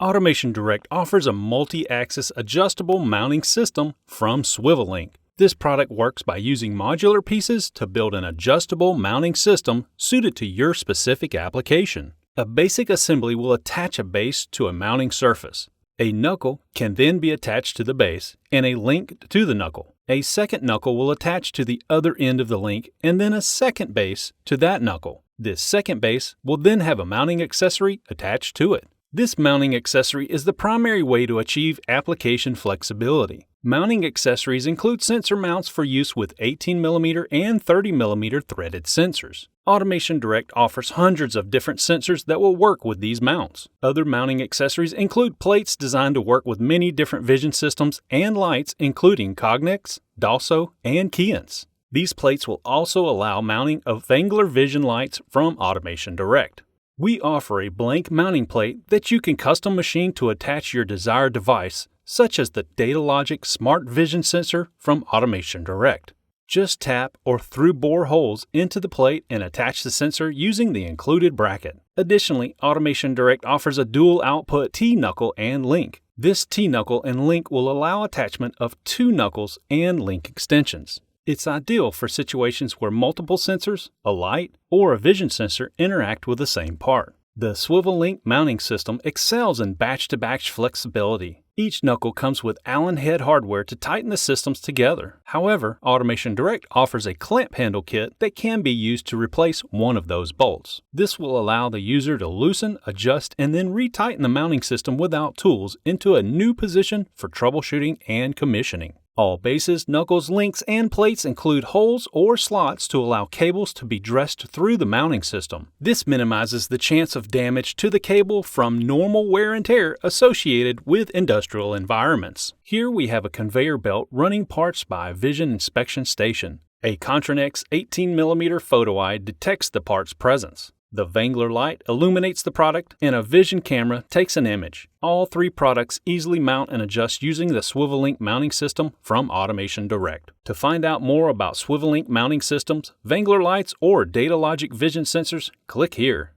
Automation Direct offers a multi-axis adjustable mounting system from Swivellink. This product works by using modular pieces to build an adjustable mounting system suited to your specific application. A basic assembly will attach a base to a mounting surface. A knuckle can then be attached to the base and a link to the knuckle. A second knuckle will attach to the other end of the link and then a second base to that knuckle. This second base will then have a mounting accessory attached to it. This mounting accessory is the primary way to achieve application flexibility. Mounting accessories include sensor mounts for use with 18mm and 30mm threaded sensors. Automation Direct offers hundreds of different sensors that will work with these mounts. Other mounting accessories include plates designed to work with many different vision systems and lights including Cognex, Dalso, and Keyence. These plates will also allow mounting of Wengler vision lights from Automation Direct. We offer a blank mounting plate that you can custom machine to attach your desired device, such as the DataLogic Smart Vision sensor from Automation Direct. Just tap or through bore holes into the plate and attach the sensor using the included bracket. Additionally, Automation Direct offers a dual output Tknuckle and Link. This Tknuckle and Link will allow attachment of 2 knuckles and link extensions. It's ideal for situations where multiple sensors, a light, or a vision sensor interact with the same part. The Swivellink mounting system excels in batch-to-batch flexibility. Each knuckle comes with Allen head hardware to tighten the systems together. However, Automation Direct offers a clamp handle kit that can be used to replace one of those bolts. This will allow the user to loosen, adjust, and then retighten the mounting system without tools into a new position for troubleshooting and commissioning. All bases, knuckles, links, and plates include holes or slots to allow cables to be dressed through the mounting system. This minimizes the chance of damage to the cable from normal wear and tear associated with industrial environments. Here we have a conveyor belt running parts by a vision inspection station. A Contronex 18mm photo eye detects the part's presence. The Wengler light illuminates the product, and a vision camera takes an image. All 3 products easily mount and adjust using the Swivellink mounting system from Automation Direct. To find out more about Swivellink mounting systems, Wengler lights, or DataLogic vision sensors, click here.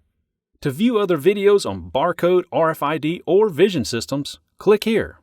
To view other videos on barcode, RFID, or vision systems, click here.